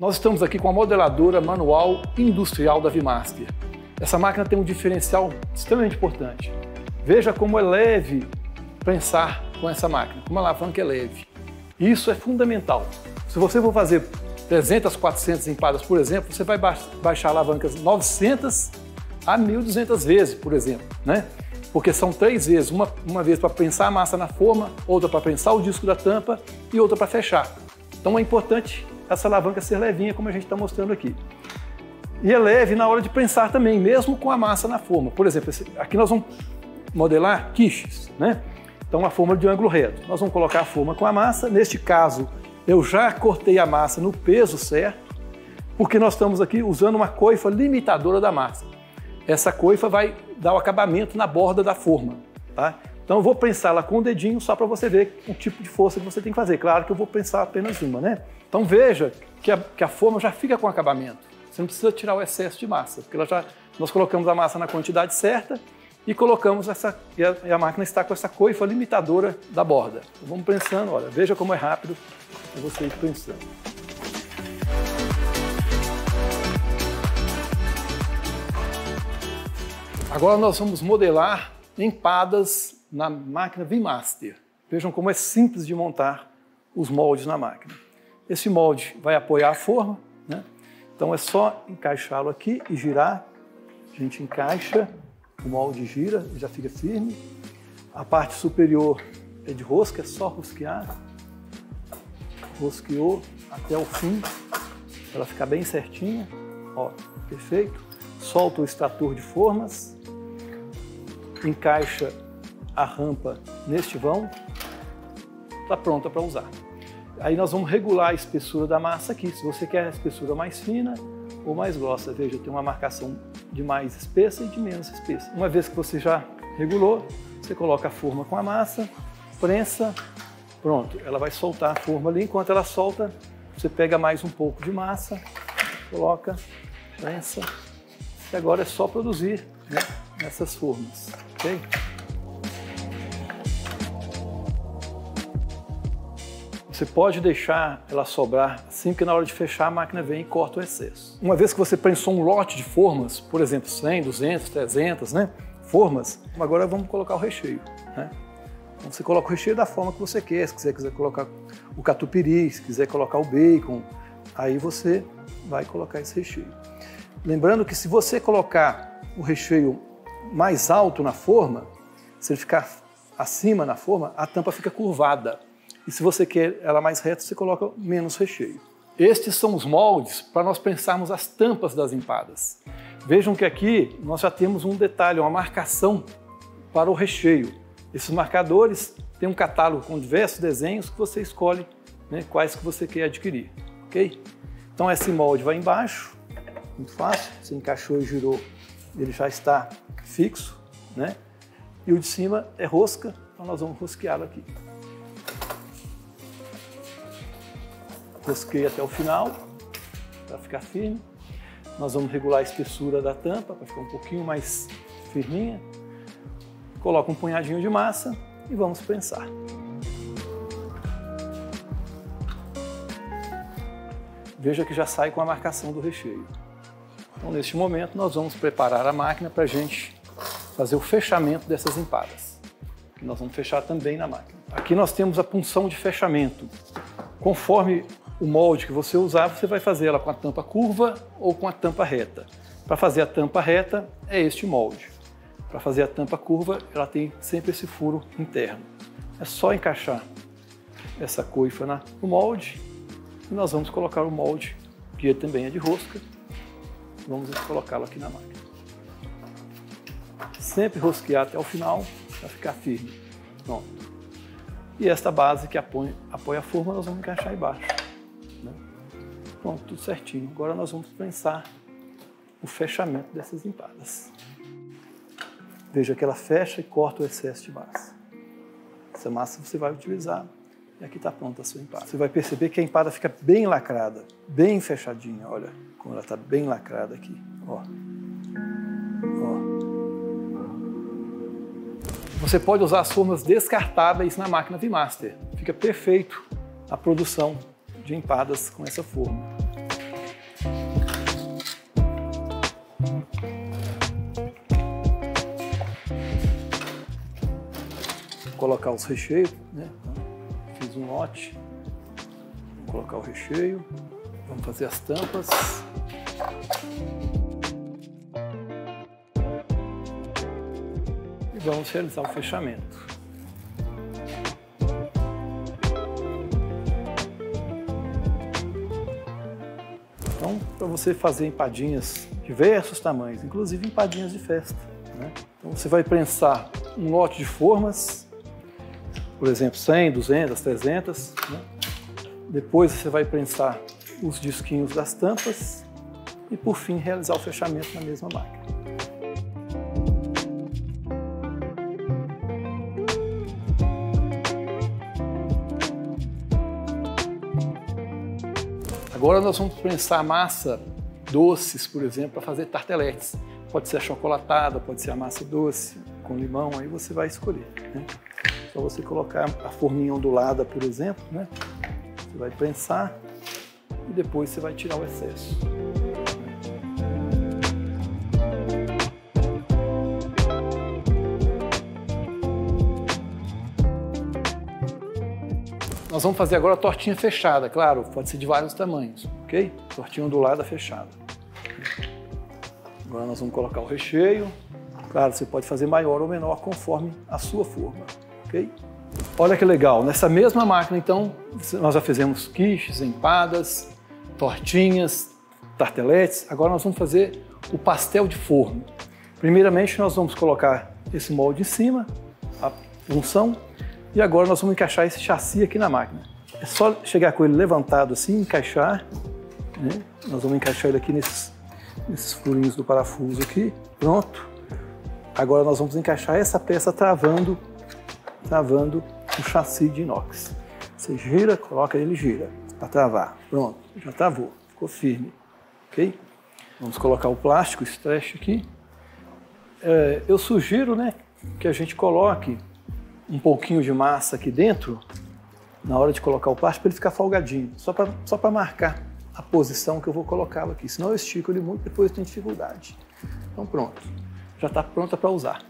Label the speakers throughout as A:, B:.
A: Nós estamos aqui com a modeladora manual industrial da Vimaster. Essa máquina tem um diferencial extremamente importante. Veja como é leve pensar com essa máquina, como a alavanca é leve. Isso é fundamental. Se você for fazer 300, 400 empadas, por exemplo, você vai baixar alavancas 900 a 1.200 vezes, por exemplo, né? Porque são 3 vezes, uma vez para prensar a massa na forma, outra para prensar o disco da tampa e outra para fechar. Então é importante essa alavanca ser levinha, como a gente está mostrando aqui. E é leve na hora de prensar também, mesmo com a massa na forma. Por exemplo, aqui nós vamos modelar quiches, né? Então a forma de ângulo reto. Nós vamos colocar a forma com a massa. Neste caso, eu já cortei a massa no peso certo, porque nós estamos aqui usando uma coifa limitadora da massa. Essa coifa vai dar o acabamento na borda da forma, tá? Então eu vou prensá-la com o dedinho só para você ver o tipo de força que você tem que fazer. Claro que eu vou prensar apenas uma, né? Então veja que a forma já fica com acabamento. Você não precisa tirar o excesso de massa, porque nós colocamos a massa na quantidade certa e colocamos e a máquina está com essa coifa limitadora da borda. Então, vamos prensando, olha, veja como é rápido você ir prensando. Agora nós vamos modelar empadas na máquina Vimaster. Vejam como é simples de montar os moldes na máquina. Esse molde vai apoiar a forma, né? Então é só encaixá-lo aqui e girar. A gente encaixa, o molde gira, já fica firme. A parte superior é de rosca, é só rosquear. Rosqueou até o fim, para ela ficar bem certinha. Ó, perfeito. Solta o extrator de formas. Encaixa a rampa neste vão. Está pronta para usar. Aí nós vamos regular a espessura da massa aqui. Se você quer a espessura mais fina ou mais grossa, veja, tem uma marcação de mais espessa e de menos espessa. Uma vez que você já regulou, você coloca a forma com a massa, prensa, pronto. Ela vai soltar a forma ali. Enquanto ela solta, você pega mais um pouco de massa, coloca, prensa. E agora é só produzir, né, nessas formas, ok? Você pode deixar ela sobrar assim, que na hora de fechar a máquina vem e corta o excesso. Uma vez que você prensou um lote de formas, por exemplo, 100, 200, 300, né, formas, agora vamos colocar o recheio, né? Então você coloca o recheio da forma que você quer. Se quiser colocar o catupiry, se quiser colocar o bacon, aí você vai colocar esse recheio. Lembrando que se você colocar o recheio mais alto na forma, se ele ficar acima na forma, a tampa fica curvada. E se você quer ela mais reta, você coloca menos recheio. Estes são os moldes para nós pensarmos as tampas das empadas. Vejam que aqui nós já temos um detalhe, uma marcação para o recheio. Esses marcadores têm um catálogo com diversos desenhos que você escolhe, né, quais que você quer adquirir, ok? Então esse molde vai embaixo, muito fácil, você encaixou e girou, ele já está fixo, né? E o de cima é rosca, então nós vamos rosqueá-lo aqui. Rosqueei até o final, para ficar firme. Nós vamos regular a espessura da tampa, para ficar um pouquinho mais firminha. Coloca um punhadinho de massa e vamos prensar. Veja que já sai com a marcação do recheio. Então, neste momento, nós vamos preparar a máquina para a gente fazer o fechamento dessas empadas. Que nós vamos fechar também na máquina. Aqui nós temos a punção de fechamento. Conforme o molde que você usar, você vai fazer ela com a tampa curva ou com a tampa reta. Para fazer a tampa reta, é este molde. Para fazer a tampa curva, ela tem sempre esse furo interno. É só encaixar essa coifa no molde e nós vamos colocar o molde, que também é de rosca. Vamos colocá-lo aqui na máquina. Sempre rosquear até o final para ficar firme. Pronto. E esta base que apoia a forma, nós vamos encaixar embaixo, né? Pronto, tudo certinho. Agora nós vamos prensar o fechamento dessas empadas. Veja que ela fecha e corta o excesso de massa. Essa massa você vai utilizar e aqui está pronta a sua empada. Você vai perceber que a empada fica bem lacrada, bem fechadinha. Olha como ela está bem lacrada aqui. Ó. Ó. Você pode usar as formas descartáveis na máquina Vimaster. Fica perfeito a produção de empadas com essa forma. colocar os recheios, né? Então, fiz um lote, vou colocar o recheio, vamos fazer as tampas. E vamos realizar o fechamento. Então, para você fazer empadinhas de diversos tamanhos, inclusive empadinhas de festa, né? Então, você vai prensar um lote de formas, por exemplo, 100, 200, 300. Né? Depois você vai prensar os disquinhos das tampas e, por fim, realizar o fechamento na mesma máquina. Agora nós vamos prensar massa doces, por exemplo, para fazer tarteletes. Pode ser achocolatada, pode ser a massa doce, com limão, aí você vai escolher. Né? Só você colocar a forminha ondulada, por exemplo, né? Você vai prensar e depois você vai tirar o excesso. Nós vamos fazer agora a tortinha fechada, claro, pode ser de vários tamanhos, ok? Tortinha ondulada fechada. Agora nós vamos colocar o recheio. Claro, você pode fazer maior ou menor conforme a sua forma, ok? Olha que legal, nessa mesma máquina, então, nós já fizemos quiches, empadas, tortinhas, tarteletes. Agora nós vamos fazer o pastel de forno. Primeiramente, nós vamos colocar esse molde em cima, a unção. E agora nós vamos encaixar esse chassi aqui na máquina. É só chegar com ele levantado assim, encaixar. Né? Nós vamos encaixar ele aqui nesses furinhos do parafuso aqui. Pronto. Agora nós vamos encaixar essa peça travando o chassi de inox. Você gira, coloca ele e gira para travar. Pronto, já travou, ficou firme. Ok? Vamos colocar o plástico, stretch aqui. Eu sugiro, né, que a gente coloque um pouquinho de massa aqui dentro, na hora de colocar o plástico, para ele ficar folgadinho, só para marcar a posição que eu vou colocá-lo aqui, senão eu estico ele muito, depois eu tenho dificuldade. Então pronto, já está pronta para usar.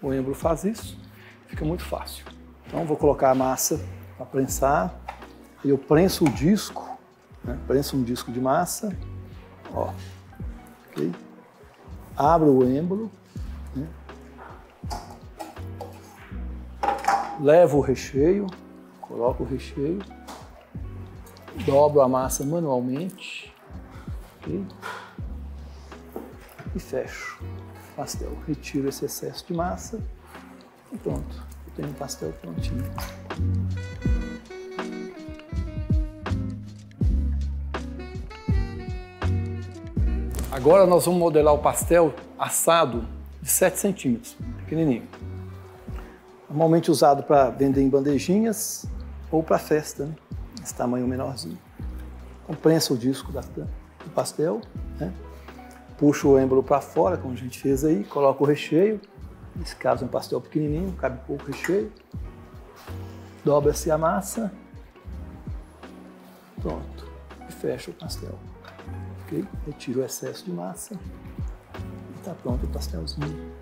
A: O êmbolo faz isso, fica muito fácil. Então vou colocar a massa para prensar, eu prenso o disco, né? Prenso um disco de massa, ó, ok? Abro o êmbolo, né? Levo o recheio, coloco o recheio, dobro a massa manualmente, okay? E fecho o pastel. Retiro esse excesso de massa e pronto, eu tenho um pastel prontinho. Agora nós vamos modelar o pastel assado de 7 centímetros, pequenininho. Normalmente usado para vender em bandejinhas ou para festa, né? Esse tamanho menorzinho. Então, prensa o disco do pastel, né? Puxa o êmbolo para fora, como a gente fez aí, coloca o recheio. Nesse caso é um pastel pequenininho, cabe pouco recheio. Dobra-se a massa. Pronto. E fecha o pastel. Ok? Retira o excesso de massa. E está pronto o pastelzinho.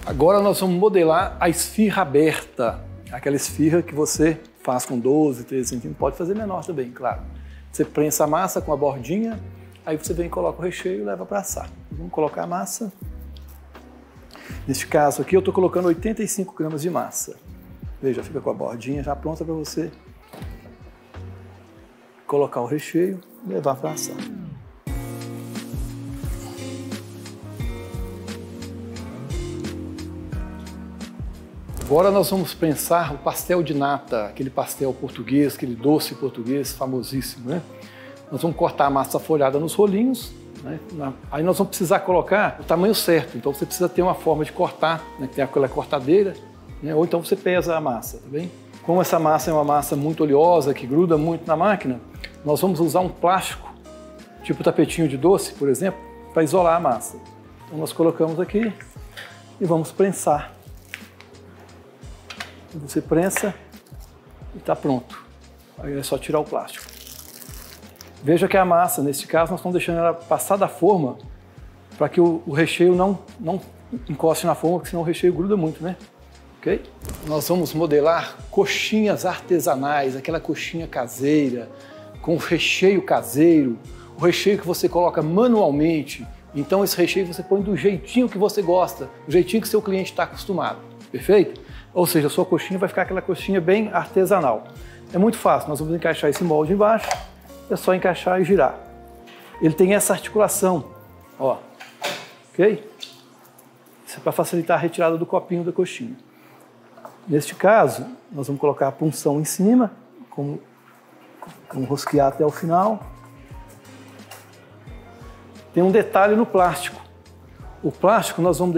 A: Agora nós vamos modelar a esfirra aberta, aquela esfirra que você faz com 12, 13 centímetros, pode fazer menor também, claro. Você prensa a massa com a bordinha, aí você vem e coloca o recheio e leva para assar. Vamos colocar a massa. Neste caso aqui eu estou colocando 85 gramas de massa. Veja, fica com a bordinha já pronta para você colocar o recheio e levar para assar. Agora nós vamos prensar o pastel de nata, aquele pastel português, aquele doce português famosíssimo, né? Nós vamos cortar a massa folhada nos rolinhos, né? Aí nós vamos precisar colocar o tamanho certo, então você precisa ter uma forma de cortar, né? Tem aquela cortadeira, né? Ou então você pesa a massa, tá bem? Como essa massa é uma massa muito oleosa, que gruda muito na máquina, nós vamos usar um plástico, tipo tapetinho de doce, por exemplo, para isolar a massa. Então nós colocamos aqui e vamos prensar. Você prensa e está pronto. Aí é só tirar o plástico. Veja que a massa, neste caso, nós estamos deixando ela passar da forma para que o recheio não encoste na forma, porque senão o recheio gruda muito, né? Ok? Nós vamos modelar coxinhas artesanais, aquela coxinha caseira, com recheio caseiro, o recheio que você coloca manualmente. Então esse recheio você põe do jeitinho que você gosta, do jeitinho que seu cliente está acostumado, perfeito? Ou seja, a sua coxinha vai ficar aquela coxinha bem artesanal. É muito fácil, nós vamos encaixar esse molde embaixo, é só encaixar e girar. Ele tem essa articulação, ó, ok? Isso é para facilitar a retirada do copinho da coxinha. Neste caso, nós vamos colocar a punção em cima, vamos rosquear até o final. Tem um detalhe no plástico. O plástico nós vamos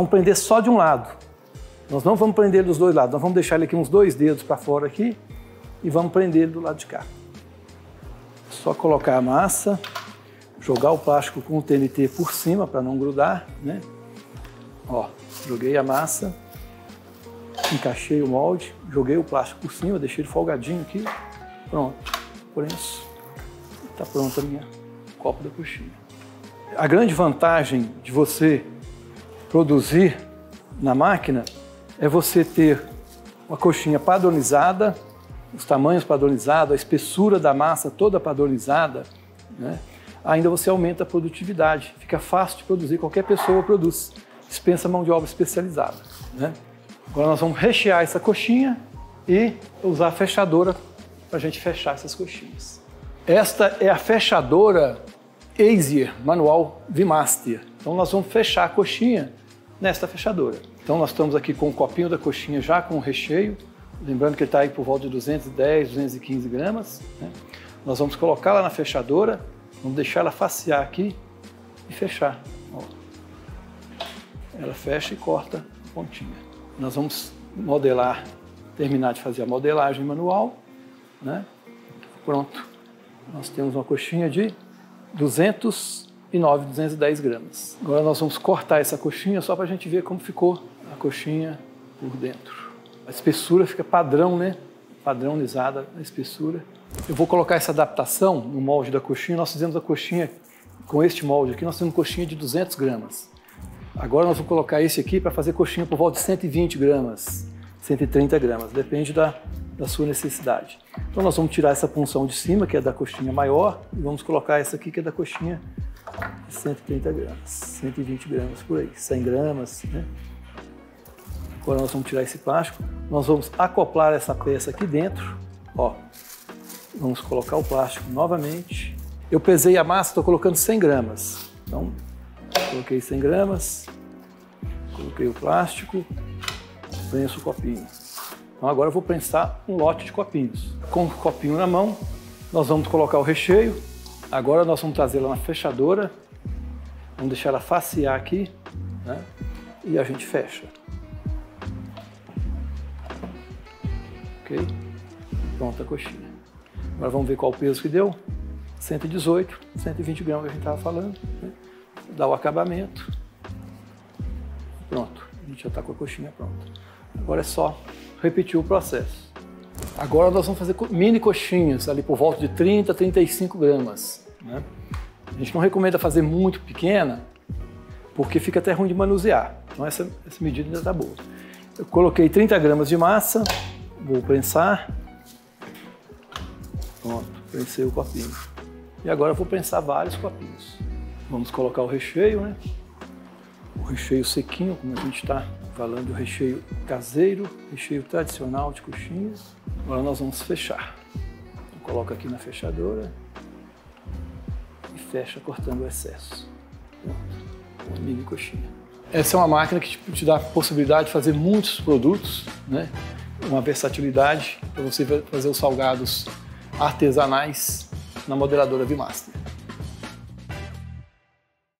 A: prender só de um lado. Nós não vamos prender dos dois lados, nós vamos deixar ele aqui uns 2 dedos para fora aqui e vamos prender ele do lado de cá. Só colocar a massa, jogar o plástico com o TNT por cima para não grudar, né? Ó, joguei a massa, encaixei o molde, joguei o plástico por cima, deixei ele folgadinho aqui, pronto, prenso, está pronta a minha copo da coxinha. A grande vantagem de você produzir na máquina é você ter uma coxinha padronizada, os tamanhos padronizados, a espessura da massa toda padronizada, né? Ainda você aumenta a produtividade, fica fácil de produzir, qualquer pessoa produz, dispensa mão de obra especializada, né? Agora nós vamos rechear essa coxinha e usar a fechadora para a gente fechar essas coxinhas. Esta é a fechadora Easier manual VMaster. Então nós vamos fechar a coxinha nesta fechadora. Então nós estamos aqui com o copinho da coxinha já com o recheio, lembrando que ele está aí por volta de 210, 215 gramas, né? Nós vamos colocá-la na fechadora, vamos deixar ela facear aqui e fechar. Ó. Ela fecha e corta a pontinha. Nós vamos modelar, terminar de fazer a modelagem manual, né? Pronto. Nós temos uma coxinha de 209, 210 gramas. Agora nós vamos cortar essa coxinha só para a gente ver como ficou a coxinha por dentro. A espessura fica padrão, né? Padronizada a espessura. Eu vou colocar essa adaptação no molde da coxinha. Nós fizemos a coxinha com este molde aqui, nós temos uma coxinha de 200 gramas. Agora nós vamos colocar esse aqui para fazer coxinha por volta de 120 gramas, 130 gramas, depende da sua necessidade. Então nós vamos tirar essa punção de cima, que é da coxinha maior, e vamos colocar essa aqui, que é da coxinha de 130 gramas, 120 gramas por aí, 100 gramas, né? Agora nós vamos tirar esse plástico, nós vamos acoplar essa peça aqui dentro, ó. Vamos colocar o plástico novamente. Eu pesei a massa, estou colocando 100 gramas. Então, coloquei 100 gramas, coloquei o plástico, prenso o copinho. Então agora eu vou prensar um lote de copinhos. Com o copinho na mão, nós vamos colocar o recheio. Agora nós vamos trazê-la na fechadora. Vamos deixar ela facear aqui, né? E a gente fecha. Ok? Pronta a coxinha. Agora vamos ver qual o peso que deu. 118, 120 gramas que a gente estava falando, né? Dá o acabamento. Pronto, a gente já está com a coxinha pronta. Agora é só repetir o processo. Agora nós vamos fazer mini coxinhas, ali por volta de 30 a 35 gramas, né? A gente não recomenda fazer muito pequena, porque fica até ruim de manusear. Então essa medida ainda está boa. Eu coloquei 30 gramas de massa, vou prensar. Pronto, prensei o copinho. E agora eu vou prensar vários copinhos. Vamos colocar o recheio, né? O recheio sequinho, como a gente está falando, o recheio caseiro, recheio tradicional de coxinhas. Agora nós vamos fechar. Eu coloco aqui na fechadora e fecha cortando o excesso. Pronto, uma mini coxinha. Essa é uma máquina que te dá a possibilidade de fazer muitos produtos, né? Uma versatilidade para você fazer os salgados artesanais na modeladora VMaster.